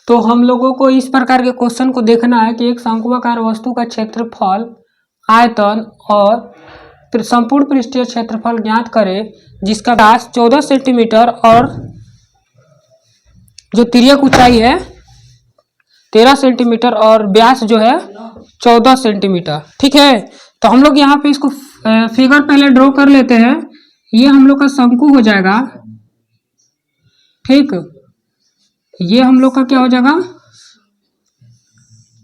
तो हम लोगों को इस प्रकार के क्वेश्चन को देखना है कि एक शंक्वाकार वस्तु का क्षेत्रफल, आयतन और संपूर्ण पृष्ठीय क्षेत्रफल ज्ञात करें जिसका व्यास 14 सेंटीमीटर और जो तिर्यक ऊंचाई है 13 सेंटीमीटर और व्यास जो है 14 सेंटीमीटर। ठीक है, तो हम लोग यहाँ पे इसको फिगर पहले ड्रॉ कर लेते हैं। ये हम लोग का शंकु हो जाएगा। ठीक, ये हम लोग का क्या हो जाएगा,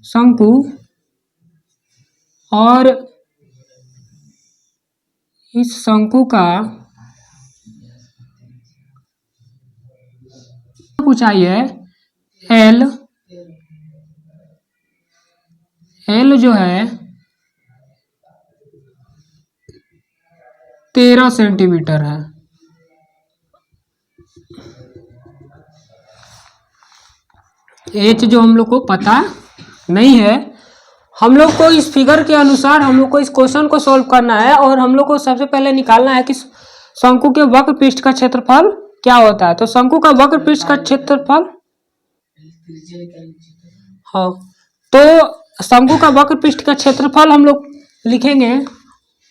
शंकु। और इस शंकु का ऊंचाई है एल। एल जो है 13 सेंटीमीटर है। एच जो हम लोग को पता नहीं है, हम लोग को इस फिगर के अनुसार हम लोग को इस क्वेश्चन को सॉल्व करना है और हम लोग को सबसे पहले निकालना है कि शंकु के वक्र पृष्ठ का क्षेत्रफल क्या होता है। तो शंकु का वक्र पृष्ठ का क्षेत्रफल, हाँ, तो शंकु का वक्र पृष्ठ का क्षेत्रफल हम लोग लिखेंगे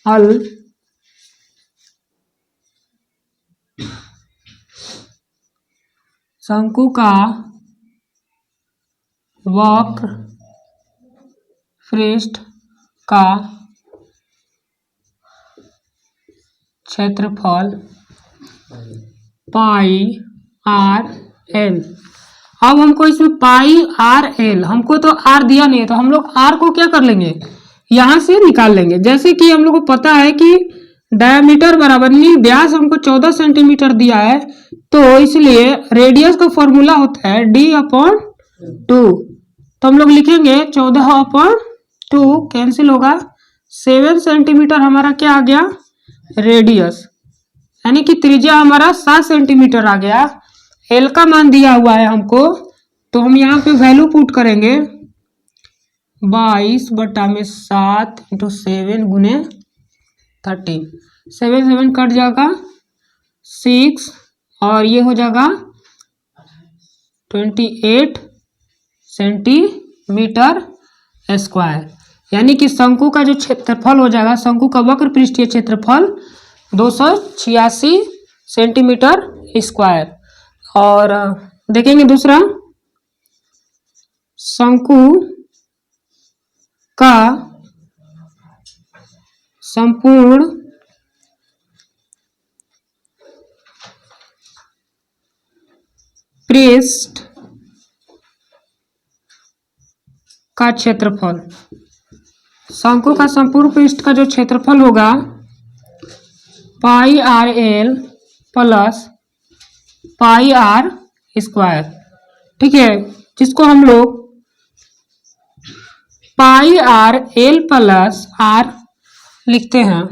हल शंकु का वक्र पृष्ठ का क्षेत्रफल पाई आर एल। अब हमको इसमें पाई आर एल, हमको तो आर दिया नहीं है तो हम लोग आर को क्या कर लेंगे, यहां से निकाल लेंगे। जैसे कि हम लोग को पता है कि डायमीटर बराबर नहीं, व्यास हमको 14 सेंटीमीटर दिया है, तो इसलिए रेडियस का फॉर्मूला होता है d/2। तो हम लोग लिखेंगे 14/2, कैंसिल होगा, 7 सेंटीमीटर हमारा क्या आ गया, रेडियस, यानी कि त्रिज्या हमारा 7 सेंटीमीटर आ गया। एल का मान दिया हुआ है हमको, तो हम यहाँ पे वैल्यू पुट करेंगे 22/7 × 7 × 13। 7 7 कट जाएगा 6 और ये हो जाएगा 28 सेंटीमीटर स्क्वायर, यानी कि शंकु का जो क्षेत्रफल हो जाएगा, शंकु का वक्र पृष्ठीय क्षेत्रफल 286 सेंटीमीटर स्क्वायर। और देखेंगे दूसरा, शंकु का संपूर्ण पृष्ठ का क्षेत्रफल, शंकु का संपूर्ण पृष्ठ का जो क्षेत्रफल होगा pi r l plus pi r square. ठीक है, जिसको हम लोग pi r l plus r लिखते हैं।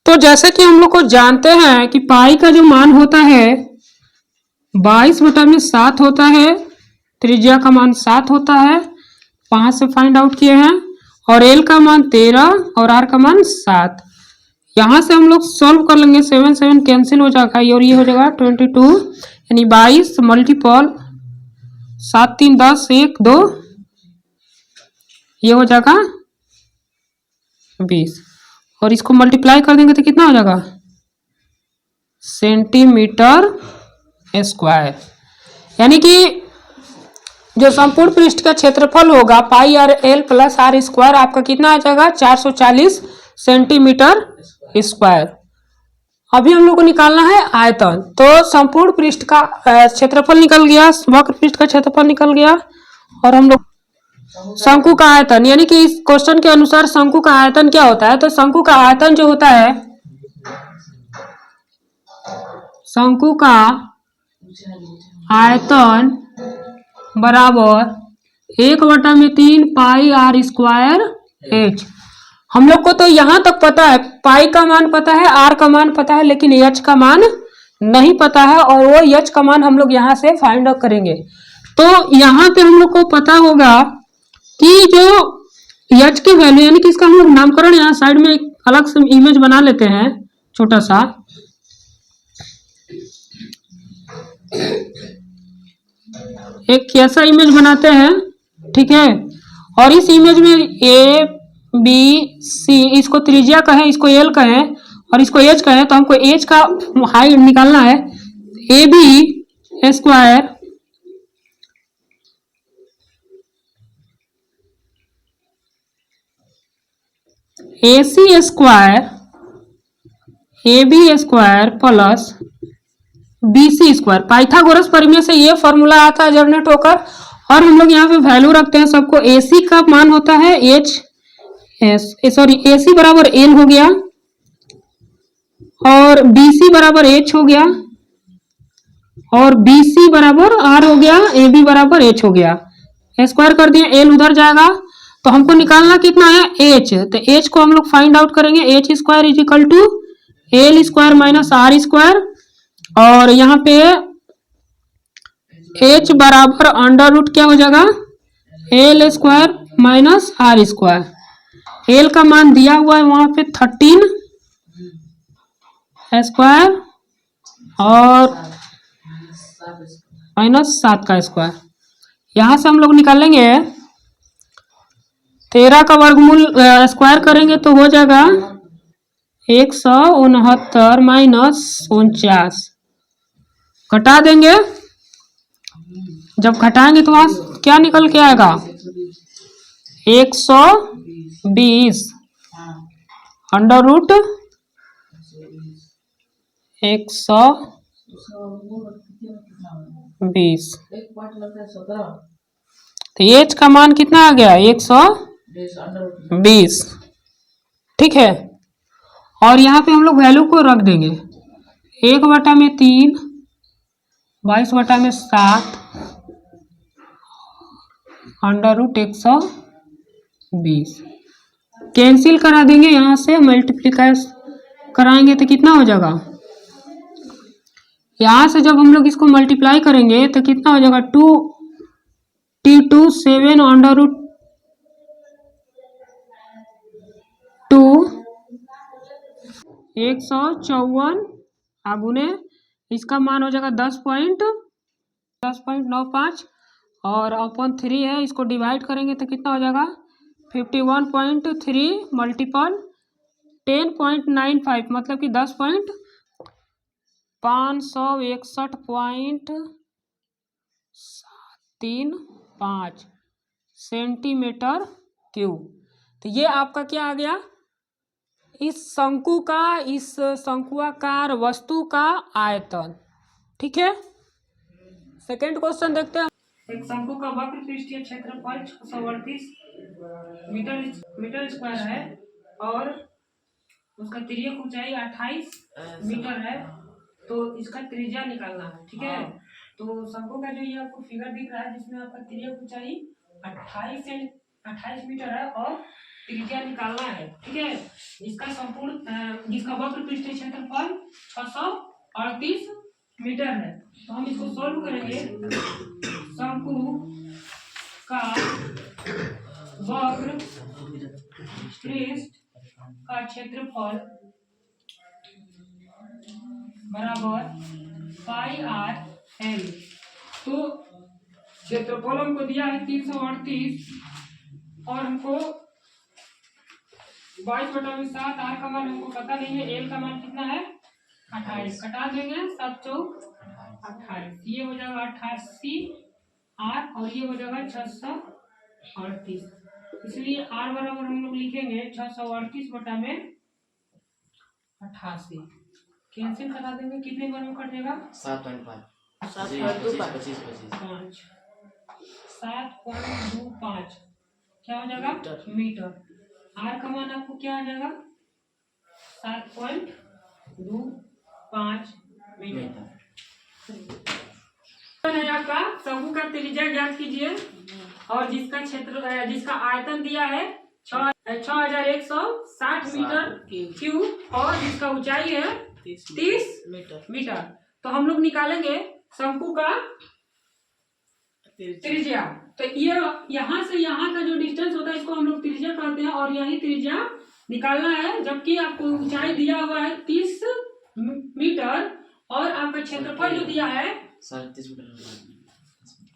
तो जैसे कि हम लोग को जानते हैं कि पाई का जो मान होता है 22/7 होता है, त्रिज्या का मान 7 होता है, 5 से फाइंड आउट किए हैं, और एल का मान 13 और आर का मान 7। यहाँ से हम लोग सॉल्व कर लेंगे, 7 7 कैंसिल हो जाएगा और ये हो जाएगा 22, यानी 22 मल्टीपल 7 3 10 1 2, ये हो जाएगा 20 और इसको मल्टीप्लाई कर देंगे तो कितना हो जाएगा, सेंटीमीटर स्क्वायर। यानी कि जो संपूर्ण पृष्ठ का क्षेत्रफल होगा pi r l plus r square आपका कितना आ जाएगा, 440 सेंटीमीटर स्क्वायर। अभी हम लोग को निकालना है आयतन। तो संपूर्ण पृष्ठ का क्षेत्रफल निकल गया, वक्र पृष्ठ का क्षेत्रफल निकल गया, और हम लोग शंकु का आयतन, यानी कि इस क्वेश्चन के अनुसार शंकु का आयतन क्या होता है। तो शंकु का आयतन जो होता है, शंकु का आयतन बराबर 1/3 पाई आर स्क्वायर एच। हम लोग को तो यहां तक पता है, पाई का मान पता है, आर का मान पता है, लेकिन एच का मान नहीं पता है, और वो एच का मान हम लोग यहां से फाइंड आउट करेंगे। तो यहाँ पे हम लोग को पता होगा कि जो एच की वैल्यू, यानी कि इसका हम लोग नामकरण यहाँ साइड में एक अलग से इमेज बना लेते हैं छोटा सा। एक ऐसा इमेज बनाते हैं, ठीक है। और इस इमेज में ए बी सी, इसको त्रिज्या कहें, इसको एल कहें और इसको एच कहें, तो हमको एच का हाइट निकालना है। A B square A C square A B square plus B C square. Pythagoras प्रमेय से ये फॉर्मूला आता है जनरेट होकर, और हम लोग यहाँ पे वैल्यू रखते हैं सबको। ए सी का मान होता है एच सॉरी ए सी बराबर एल हो गया, और बी सी बराबर एच हो गया, और बी सी बराबर आर हो गया, ए बी बराबर एच हो गया। स्क्वायर कर दिया, एल उधर जाएगा, तो हमको निकालना कितना है एच। तो एच को हम लोग फाइंड आउट करेंगे। H square is equal to l square minus r square, और यहाँ पे एच बराबर अंडर रूट क्या हो जाएगा, l square minus r square. L का मान दिया हुआ है वहां पे 13 स्क्वायर और माइनस 7 का स्क्वायर। यहां से हम लोग निकालेंगे 13 का वर्गमूल स्क्वायर करेंगे तो हो जाएगा 169 माइनस 49। घटा देंगे, जब घटाएंगे तो वहां क्या निकल के आएगा 120 अंडर रूट 120। तो एच का मान कितना आ गया 120, ठीक है। और यहाँ पे हम लोग वैल्यू को रख देंगे 1/3 22/7 अंडर रूट 120। कैंसिल करा देंगे, यहाँ से मल्टीप्लीकाई कराएंगे तो कितना हो जाएगा, यहाँ से जब हम लोग इसको मल्टीप्लाई करेंगे तो कितना हो जाएगा 2t27 अंडर रूट 2 154 आगुने इसका मान हो जाएगा 10.95 और अपॉन 3 है, इसको डिवाइड करेंगे तो कितना हो जाएगा 51.3 मल्टीपल 10.95 मतलब कि 10.561.735 सेंटीमीटर क्यूब। तो ये आपका क्या आ गया, इस शंकुआकार वस्तु का आयतन, ठीक है। सेकेंड क्वेश्चन देखते हैं। एक शंकु का वक्र पृष्ठीय क्षेत्रफल 638 मीटर स्क्वायर है और उसका तिर्यक ऊंचाई 28 मीटर है, तो इसका त्रिज्या निकालना है, ठीक है। तो शंकु का जो ये आपको फिगर दिख रहा है जिसमें आपका तिर्यक ऊंचाई 28 मीटर है और त्रिज्या निकालना है, ठीक है। जिसका वक्र पृष्ठीय क्षेत्रफल 638 मीटर है। तो हम इसको सॉल्व करेंगे। शंकु का वक्र पृष्ठ का क्षेत्रफल बराबर पाई आर एल। तो क्षेत्रफल हमको दिया है 338 और हमको 22/7। आर का मान हमको पता नहीं है, एल का मान कितना है 28। घटा देंगे 7 चौक 28, ये हो जाएगा 88 आर और ये हो जाएगा 638। इसलिए आर बराबर हम लोग लिखेंगे 638/88। कैंसिल करा देंगे, कितने बार में कट जाएगा 7.5 7.25 क्या हो जाएगा मीटर। आर का मान आपको क्या आ जाएगा 7.25 मीटर। आपका शंकु का त्रिज्या ज्ञात कीजिए और जिसका आयतन दिया है 6160 मीटर क्यूब और जिसका ऊंचाई है 30 मीटर। तो हम लोग निकालेंगे शंकु का त्रिज्या। तो ये यहाँ से यहाँ का जो डिस्टेंस होता है इसको हम लोग त्रिज्या कहते हैं और यही त्रिज्या निकालना है, जबकि आपको ऊंचाई दिया हुआ है 30 मीटर और आपका क्षेत्रफल जो दिया है 37 मीटर।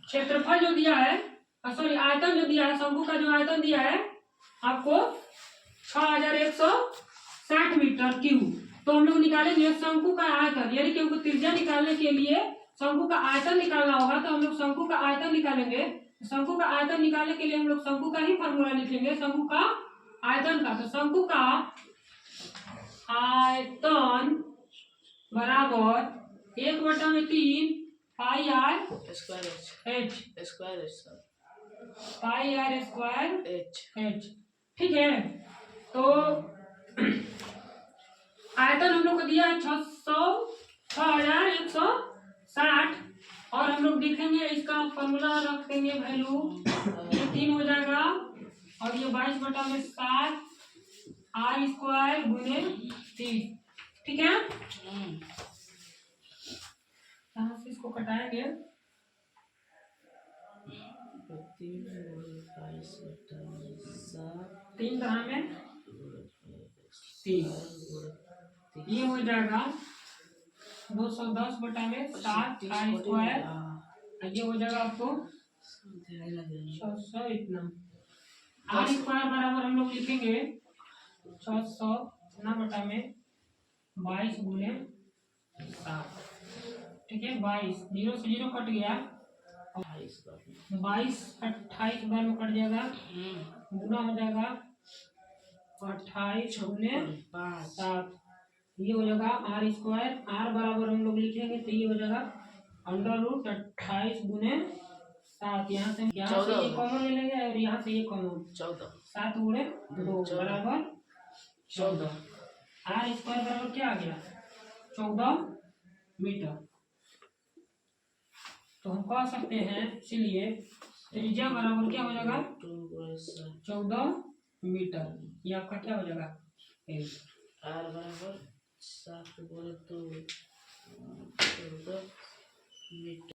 क्षेत्रफल जो दिया है, सॉरी आयतन जो दिया है, शंकु का जो आयतन दिया है आपको 6160 मीटर क्यूब। तो हम लोग निकालेंगे शंकु का आयतन, यानी कि हमको त्रिज्या निकालने के लिए शंकु का आयतन निकालना होगा। तो हम लोग शंकु का आयतन निकालेंगे। शंकु का आयतन निकालने के लिए हम लोग शंकु का ही फॉर्मूला लिखेंगे, शंकु का आयतन का। तो शंकु का आयतन बराबर 1/3 pi r square pi r square h. ठीक है। तो आयतन हम लोग को दिया है 6160 और हम लोग लिखेंगे इसका फॉर्मूला रख देंगे वैल्यू, ये 3 हो जाएगा और ये 22/7 आर स्क्वायर गुने 30। ठीक है, यहाँ से इसको कटाएंगे। 3 तरह में 30, ये हो जाएगा 210/7 आर स्क्वायर, ये हो जाएगा आपको 600 इतना। आर स्क्वायर बराबर हम लोग लिखेंगे 600/22 गुने 7। ठीक है, 22 0 से 0 कट गया, 22 28 बार में कट जाएगा, गुना हो जाएगा 28 गुने 7, ये हो जाएगा आर स्क्वायर। आर बराबर हम लोग लिखेंगे तो ये हो जाएगा √28 गुने 7। यहाँ से ये कॉमन ले लेंगे और यहाँ से ये कॉमन, 7 गुणे 2 बराबर 14। आर स्क्वायर बराबर क्या आ गया 14 मीटर। तो हम कह सकते हैं, इसीलिए त्रिज्या बराबर क्या हो जाएगा 14 मीटर। ये आपका क्या हो जाएगा आर बराबर 7 गुणे 2 14 मीटर।